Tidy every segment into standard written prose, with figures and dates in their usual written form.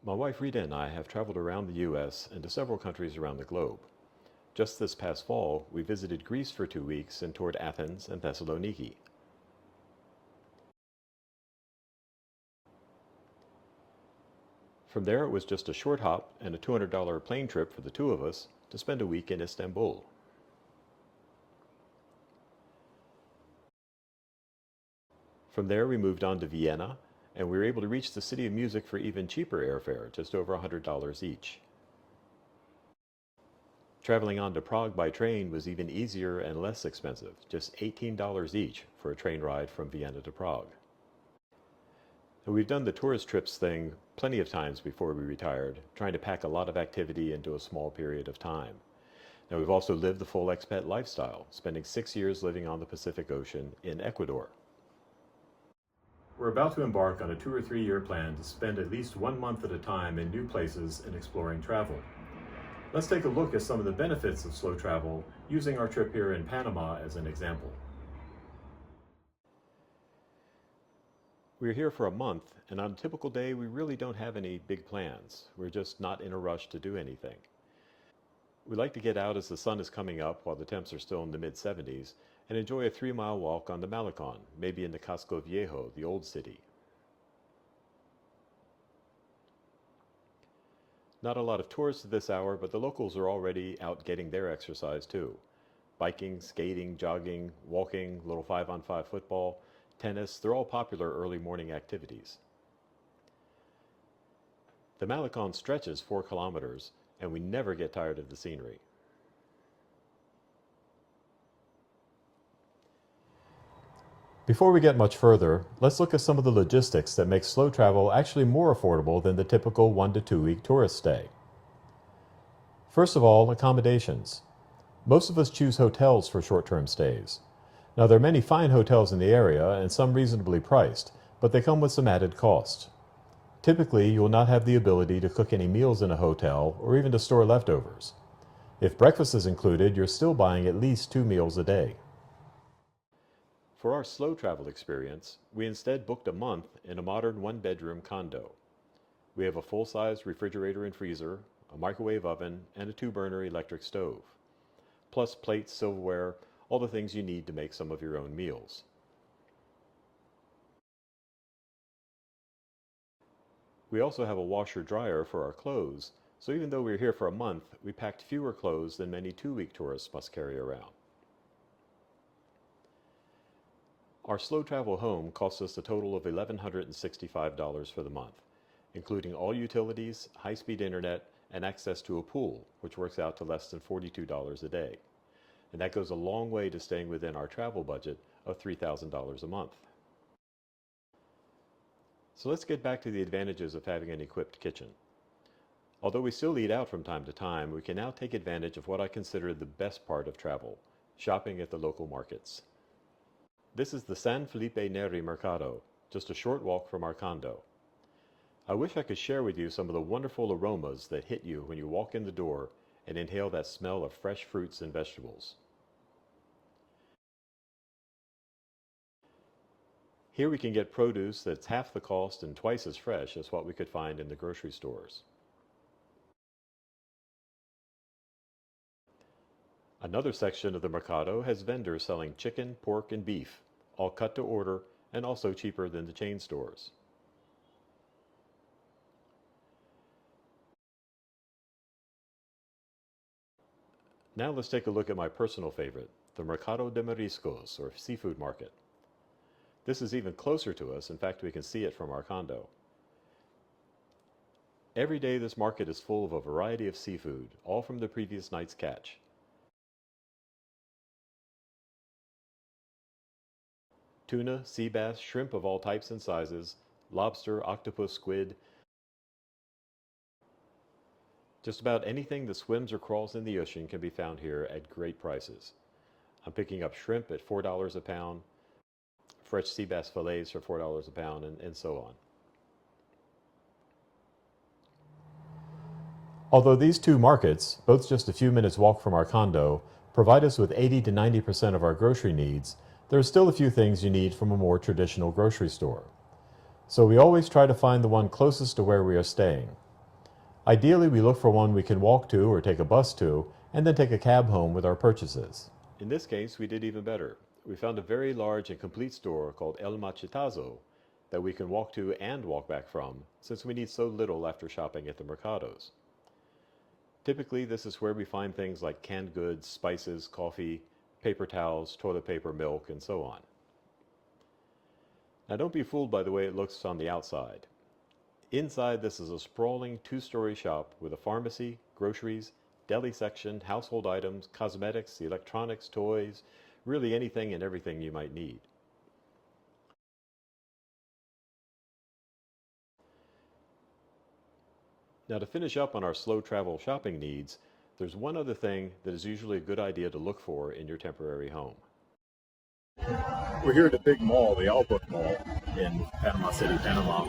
My wife Rita and I have traveled around the U.S. and to several countries around the globe. Just this past fall, we visited Greece for 2 weeks and toured Athens and Thessaloniki. From there, it was just a short hop and a $200 plane trip for the two of us to spend a week in Istanbul. From there, we moved on to Vienna, and we were able to reach the City of Music for even cheaper airfare, just over $100 each. Traveling on to Prague by train was even easier and less expensive, just $18 each for a train ride from Vienna to Prague. And we've done the tourist trips thing plenty of times before we retired, trying to pack a lot of activity into a small period of time. Now, we've also lived the full expat lifestyle, spending 6 years living on the Pacific Ocean in Ecuador. We're about to embark on a 2 or 3 year plan to spend at least 1 month at a time in new places and exploring travel. Let's take a look at some of the benefits of slow travel, using our trip here in Panama as an example. We're here for a month, and on a typical day we really don't have any big plans. We're just not in a rush to do anything. We like to get out as the sun is coming up while the temps are still in the mid-70s, and enjoy a 3-mile walk on the Malecon, maybe in the Casco Viejo, the old city. Not a lot of tourists at this hour, but the locals are already out getting their exercise too. Biking, skating, jogging, walking, little 5-on-5 football, tennis, they're all popular early morning activities. The Malecon stretches 4 kilometers, and we never get tired of the scenery. Before we get much further, let's look at some of the logistics that make slow travel actually more affordable than the typical 1 to 2 week tourist stay. First of all, accommodations. Most of us choose hotels for short-term stays. Now, there are many fine hotels in the area and some reasonably priced, but they come with some added costs. Typically, you will not have the ability to cook any meals in a hotel or even to store leftovers. If breakfast is included, you're still buying at least 2 meals a day. For our slow travel experience, we instead booked a month in a modern 1-bedroom condo. We have a full-size refrigerator and freezer, a microwave oven, and a 2-burner electric stove, plus plates, silverware, all the things you need to make some of your own meals. We also have a washer-dryer for our clothes, so even though we're here for a month, we packed fewer clothes than many 2-week tourists must carry around. Our slow travel home costs us a total of $1,165 for the month, including all utilities, high-speed internet, and access to a pool, which works out to less than $42 a day. And that goes a long way to staying within our travel budget of $3,000 a month. So let's get back to the advantages of having an equipped kitchen. Although we still eat out from time to time, we can now take advantage of what I consider the best part of travel, shopping at the local markets. This is the San Felipe Neri Mercado, just a short walk from our condo. I wish I could share with you some of the wonderful aromas that hit you when you walk in the door and inhale that smell of fresh fruits and vegetables. Here we can get produce that's half the cost and twice as fresh as what we could find in the grocery stores. Another section of the Mercado has vendors selling chicken, pork, and beef, all cut to order and also cheaper than the chain stores. Now let's take a look at my personal favorite, the Mercado de Mariscos, or seafood market. This is even closer to us. In fact, we can see it from our condo. Every day this market is full of a variety of seafood, all from the previous night's catch. Tuna, sea bass, shrimp of all types and sizes, lobster, octopus, squid. Just about anything that swims or crawls in the ocean can be found here at great prices. I'm picking up shrimp at $4 a pound, fresh sea bass fillets for $4 a pound, and so on. Although these two markets, both just a few minutes walk from our condo, provide us with 80 to 90% of our grocery needs, there are still a few things you need from a more traditional grocery store. So we always try to find the one closest to where we are staying. Ideally, we look for one we can walk to or take a bus to, and then take a cab home with our purchases. In this case, we did even better. We found a very large and complete store called El Machetazo that we can walk to and walk back from, since we need so little after shopping at the mercados. Typically, this is where we find things like canned goods, spices, coffee, paper towels, toilet paper, milk, and so on. Now don't be fooled by the way it looks on the outside. Inside, this is a sprawling two-story shop with a pharmacy, groceries, deli section, household items, cosmetics, electronics, toys, really anything and everything you might need. Now to finish up on our slow travel shopping needs, there's one other thing that is usually a good idea to look for in your temporary home. We're here at the big mall, the Albrook Mall in Panama City, Panama.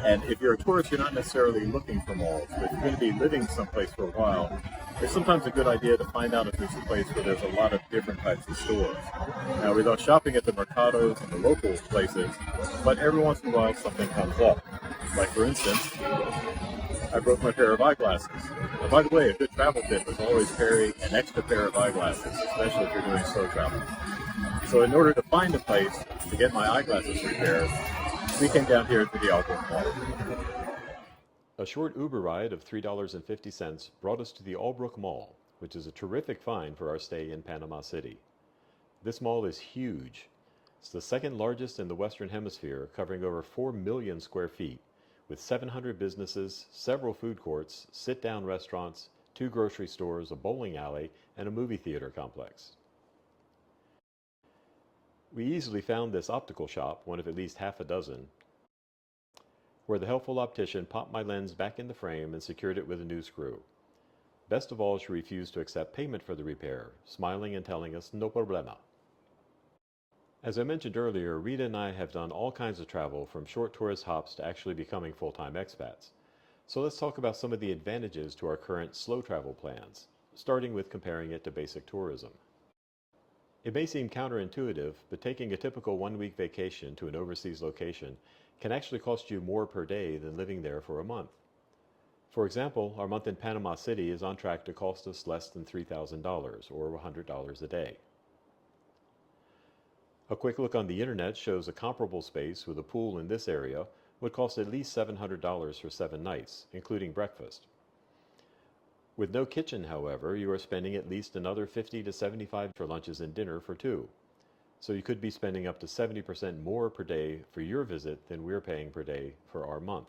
And if you're a tourist, you're not necessarily looking for malls. But if you're going to be living someplace for a while, it's sometimes a good idea to find out if there's a place where there's a lot of different types of stores. Now, we go shopping at the mercados and the local places, but every once in a while something comes up. Like, for instance, I broke my pair of eyeglasses. And by the way, a good travel tip is always carry an extra pair of eyeglasses, especially if you're doing slow travel. So in order to find a place to get my eyeglasses repaired, we came down here to the Albrook Mall. A short Uber ride of $3.50 brought us to the Albrook Mall, which is a terrific find for our stay in Panama City. This mall is huge. It's the second largest in the Western Hemisphere, covering over 4 million square feet, with 700 businesses, several food courts, sit-down restaurants, 2 grocery stores, a bowling alley, and a movie theater complex. We easily found this optical shop, one of at least half a dozen, where the helpful optician popped my lens back in the frame and secured it with a new screw. Best of all, she refused to accept payment for the repair, smiling and telling us no problema. As I mentioned earlier, Rita and I have done all kinds of travel, from short tourist hops to actually becoming full-time expats. So let's talk about some of the advantages to our current slow travel plans, starting with comparing it to basic tourism. It may seem counterintuitive, but taking a typical one-week vacation to an overseas location can actually cost you more per day than living there for a month. For example, our month in Panama City is on track to cost us less than $3,000 or $100 a day. A quick look on the internet shows a comparable space with a pool in this area would cost at least $700 for 7 nights, including breakfast. With no kitchen, however, you are spending at least another $50 to $75 for lunches and dinner for 2. So you could be spending up to 70% more per day for your visit than we're paying per day for our month.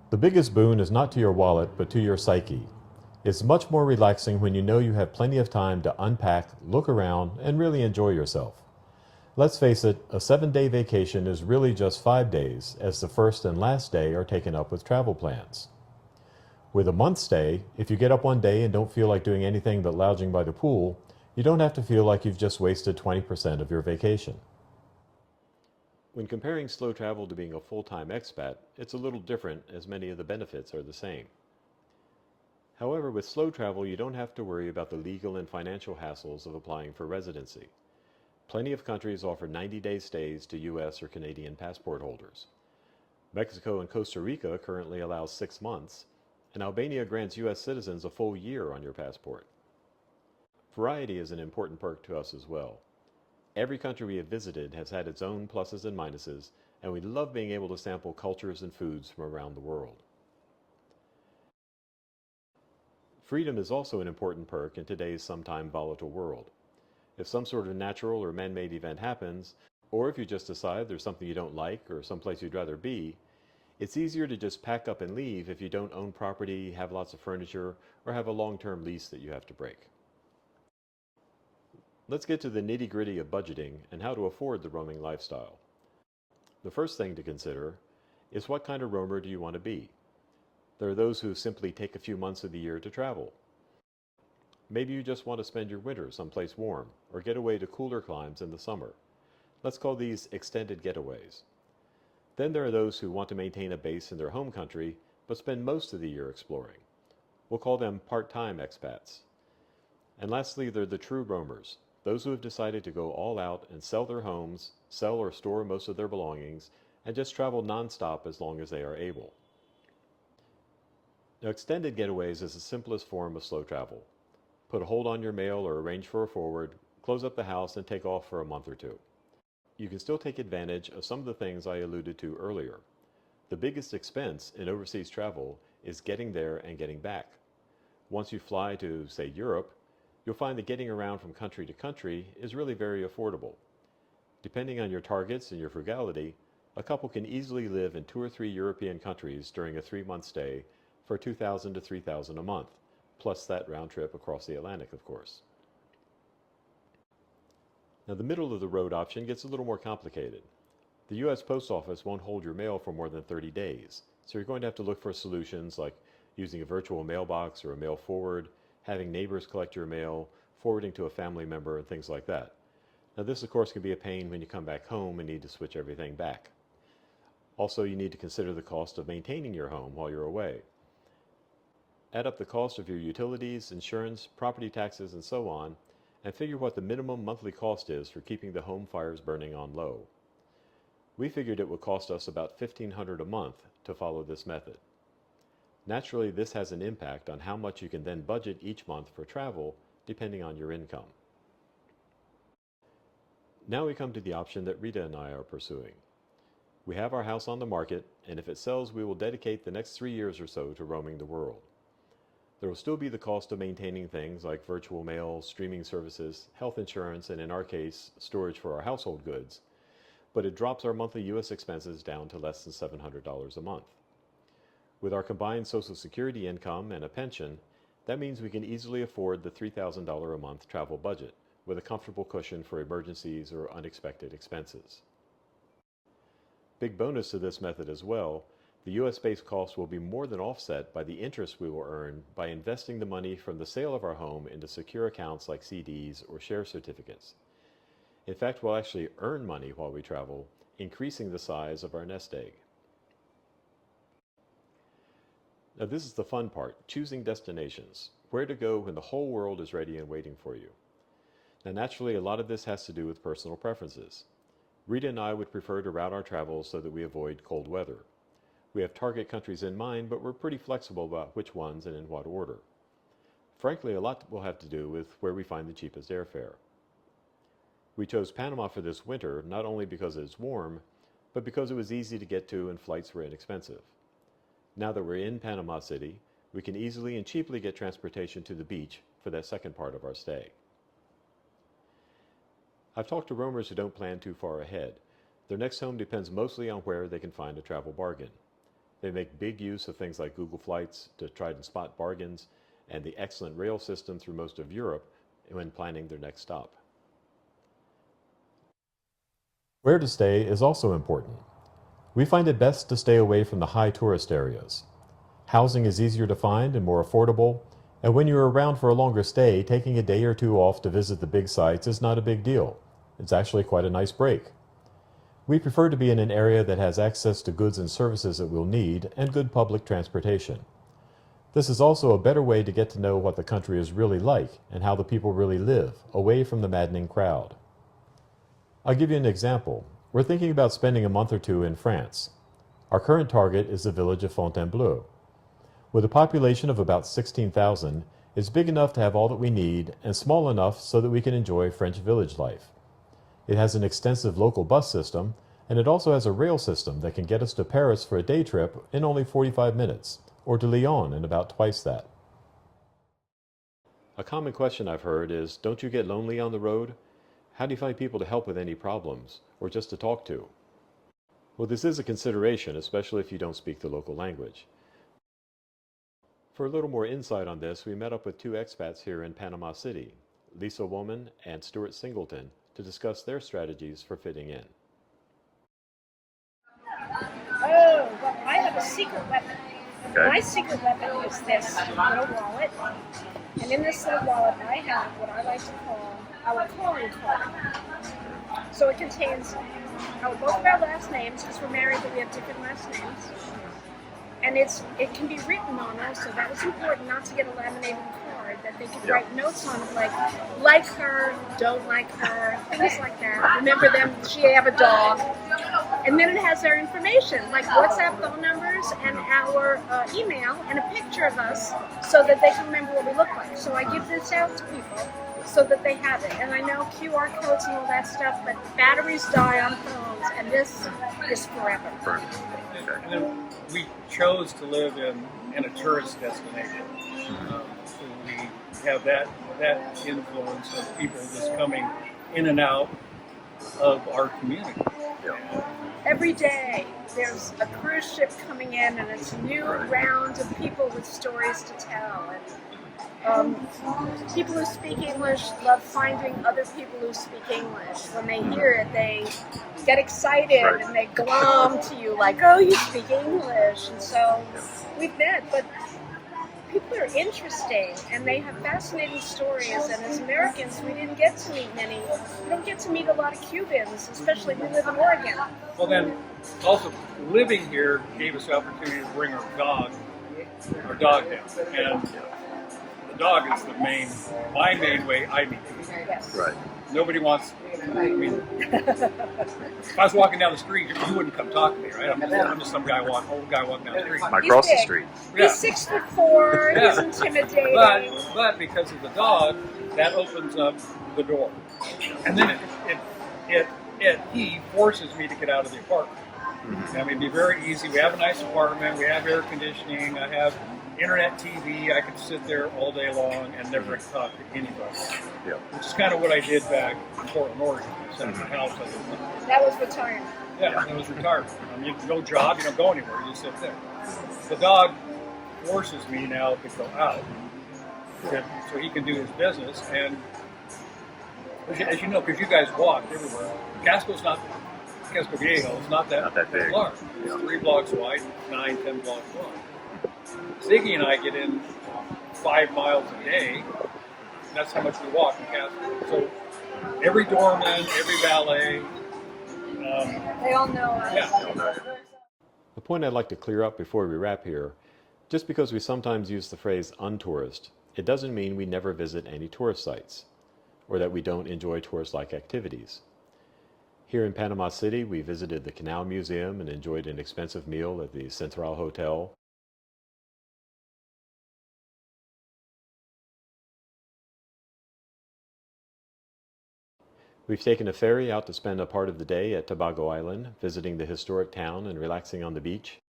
The biggest boon is not to your wallet, but to your psyche. It's much more relaxing when you know you have plenty of time to unpack, look around, and really enjoy yourself. Let's face it, a 7-day vacation is really just 5 days, as the first and last day are taken up with travel plans. With a month stay, if you get up one day and don't feel like doing anything but lounging by the pool, you don't have to feel like you've just wasted 20% of your vacation. When comparing slow travel to being a full-time expat, it's a little different, as many of the benefits are the same. However, with slow travel, you don't have to worry about the legal and financial hassles of applying for residency. Plenty of countries offer 90-day stays to U.S. or Canadian passport holders. Mexico and Costa Rica currently allow 6 months, and Albania grants U.S. citizens a full year on your passport. Variety is an important perk to us as well. Every country we have visited has had its own pluses and minuses, and we love being able to sample cultures and foods from around the world. Freedom is also an important perk in today's sometime volatile world. If some sort of natural or man-made event happens, or if you just decide there's something you don't like or someplace you'd rather be, it's easier to just pack up and leave if you don't own property, have lots of furniture, or have a long-term lease that you have to break. Let's get to the nitty-gritty of budgeting and how to afford the roaming lifestyle. The first thing to consider is, what kind of roamer do you want to be? There are those who simply take a few months of the year to travel. Maybe you just want to spend your winter someplace warm, or get away to cooler climes in the summer. Let's call these extended getaways. Then there are those who want to maintain a base in their home country, but spend most of the year exploring. We'll call them part-time expats. And lastly, there are the true roamers, those who have decided to go all out and sell their homes, sell or store most of their belongings, and just travel non-stop as long as they are able. Now, extended getaways is the simplest form of slow travel. Put a hold on your mail or arrange for a forward, close up the house, and take off for a month or two. You can still take advantage of some of the things I alluded to earlier. The biggest expense in overseas travel is getting there and getting back. Once you fly to, say, Europe, you'll find that getting around from country to country is really very affordable. Depending on your targets and your frugality, a couple can easily live in 2 or 3 European countries during a 3-month stay for $2,000 to $3,000 a month, plus that round trip across the Atlantic, of course. Now, the middle of the road option gets a little more complicated. The U.S. Post Office won't hold your mail for more than 30 days, so you're going to have to look for solutions like using a virtual mailbox or a mail forward, having neighbors collect your mail, forwarding to a family member, and things like that. Now, this, of course, can be a pain when you come back home and need to switch everything back. Also, you need to consider the cost of maintaining your home while you're away. Add up the cost of your utilities, insurance, property taxes, and so on, and figure what the minimum monthly cost is for keeping the home fires burning on low. We figured it would cost us about $1,500 a month to follow this method. Naturally, this has an impact on how much you can then budget each month for travel, depending on your income. Now we come to the option that Rita and I are pursuing. We have our house on the market, and if it sells, we will dedicate the next 3 years or so to roaming the world. There will still be the cost of maintaining things like virtual mail, streaming services, health insurance, and in our case, storage for our household goods, but it drops our monthly U.S. expenses down to less than $700 a month. With our combined Social Security income and a pension, that means we can easily afford the $3,000 a month travel budget, with a comfortable cushion for emergencies or unexpected expenses. Big bonus to this method as well, the U.S.-based costs will be more than offset by the interest we will earn by investing the money from the sale of our home into secure accounts like CDs or share certificates. In fact, we'll actually earn money while we travel, increasing the size of our nest egg. Now, this is the fun part, choosing destinations, where to go when the whole world is ready and waiting for you. Now, naturally, a lot of this has to do with personal preferences. Rita and I would prefer to route our travels so that we avoid cold weather. We have target countries in mind, but we're pretty flexible about which ones and in what order. Frankly, a lot will have to do with where we find the cheapest airfare. We chose Panama for this winter not only because it's warm, but because it was easy to get to and flights were inexpensive. Now that we're in Panama City, we can easily and cheaply get transportation to the beach for that second part of our stay. I've talked to roamers who don't plan too far ahead. Their next home depends mostly on where they can find a travel bargain. They make big use of things like Google Flights to try and spot bargains and the excellent rail system through most of Europe when planning their next stop. Where to stay is also important. We find it best to stay away from the high tourist areas. Housing is easier to find and more affordable, and when you're around for a longer stay, taking a day or two off to visit the big sites is not a big deal. It's actually quite a nice break. We prefer to be in an area that has access to goods and services that we'll need and good public transportation. This is also a better way to get to know what the country is really like and how the people really live, away from the maddening crowd. I'll give you an example. We're thinking about spending a month or two in France. Our current target is the village of Fontainebleau. With a population of about 16,000, it's big enough to have all that we need and small enough so that we can enjoy French village life. It has an extensive local bus system, and it also has a rail system that can get us to Paris for a day trip in only 45 minutes, or to Lyon in about twice that. A common question I've heard is, don't you get lonely on the road? How do you find people to help with any problems, or just to talk to? Well, this is a consideration, especially if you don't speak the local language. For a little more insight on this, we met up with 2 expats here in Panama City, Lisa Woman and Stuart Singleton, to discuss their strategies for fitting in. Oh, well, I have a secret weapon. Okay. My secret weapon is this little wallet. And in this little wallet, I have what I like to call our calling card. So it contains both of our last names, because we're married, but we have different last names. And it can be written on also. That was important, not to get a laminated card that they could write notes on, like her, don't like her, things like that. Remember them, she have a dog. And then it has their information, like WhatsApp phone numbers, names and our email and a picture of us so that they can remember what we look like. So I give this out to people so that they have it. And I know QR codes and all that stuff, but batteries die on phones, and this is forever. And then we chose to live in a tourist destination. So we have that influence of people just coming in and out of our community. Every day there's a cruise ship coming in, and it's a new round of people with stories to tell. And people who speak English love finding other people who speak English. When they hear it, they get excited and they glom to you like, oh, you speak English. And so we've met, but people are interesting and they have fascinating stories. And as Americans, we didn't get to meet many. We don't get to meet a lot of Cubans, especially we live in Oregon. Well, then also living here gave us the opportunity to bring our dog down. And the dog is my main way I meet people. Yes. Right. Nobody wants, I mean, if I was walking down the street, you wouldn't come talk to me, right? I'm just some old guy walking down the street. Might cross the street. He's 6'4", he's intimidating. But because of the dog, that opens up the door. And then he forces me to get out of the apartment. I mean, it'd be very easy. We have a nice apartment, we have air conditioning, I have internet TV, I could sit there all day long and never talk to anybody. Yeah. Which is kind of what I did back in Portland, Oregon. I sat in the house. That was retirement. Yeah, that was retirement. I mean, no job, you don't go anywhere, you just sit there. The dog forces me now to go out so he can do his business. And as you know, because you guys walk everywhere, Casco Viejo is not that big. large. It's 3 blocks wide, 9, 10 blocks long. Ziggy and I get in 5 miles a day. That's how much we walk in Casco. So every doorman, every valet, they all know us. Yeah. The point I'd like to clear up before we wrap here, just because we sometimes use the phrase untourist, it doesn't mean we never visit any tourist sites, or that we don't enjoy tourist-like activities. Here in Panama City, we visited the Canal Museum and enjoyed an expensive meal at the Central Hotel. We've taken a ferry out to spend a part of the day at Tobago Island, visiting the historic town and relaxing on the beach.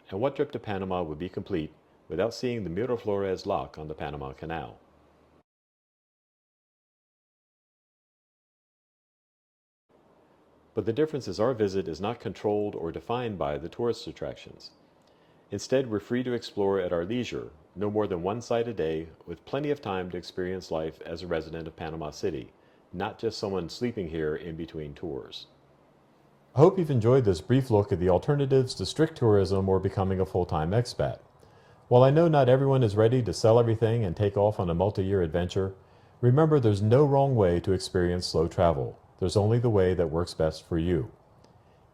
And what trip to Panama would be complete without seeing the Miraflores Lock on the Panama Canal? But the difference is our visit is not controlled or defined by the tourist attractions. Instead, we're free to explore at our leisure, no more than one site a day, with plenty of time to experience life as a resident of Panama City, not just someone sleeping here in between tours. I hope you've enjoyed this brief look at the alternatives to strict tourism or becoming a full-time expat. While I know not everyone is ready to sell everything and take off on a multi-year adventure, remember there's no wrong way to experience slow travel. There's only the way that works best for you.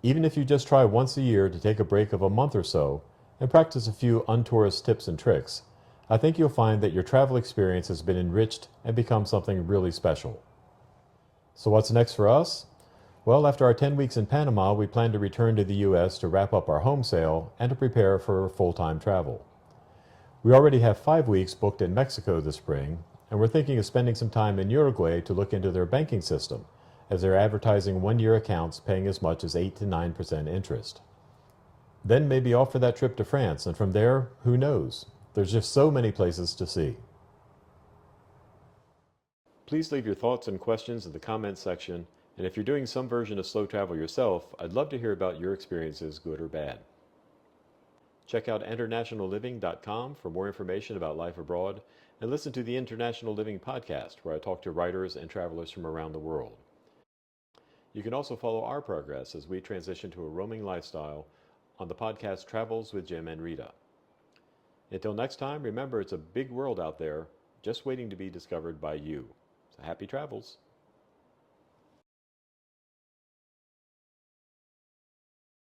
Even if you just try once a year to take a break of a month or so and practice a few untourist tips and tricks, I think you'll find that your travel experience has been enriched and become something really special. So what's next for us? Well, after our 10 weeks in Panama, we plan to return to the U.S. to wrap up our home sale and to prepare for full-time travel. We already have 5 weeks booked in Mexico this spring, and we're thinking of spending some time in Uruguay to look into their banking system, as they're advertising one-year accounts paying as much as 8 to 9% interest. Then maybe off for that trip to France, and from there, who knows? There's just so many places to see. Please leave your thoughts and questions in the comments section, and if you're doing some version of slow travel yourself, I'd love to hear about your experiences, good or bad. Check out internationalliving.com for more information about life abroad, and listen to the International Living podcast, where I talk to writers and travelers from around the world. You can also follow our progress as we transition to a roaming lifestyle on the podcast Travels with Jim and Rita. Until next time, remember it's a big world out there, just waiting to be discovered by you. So happy travels.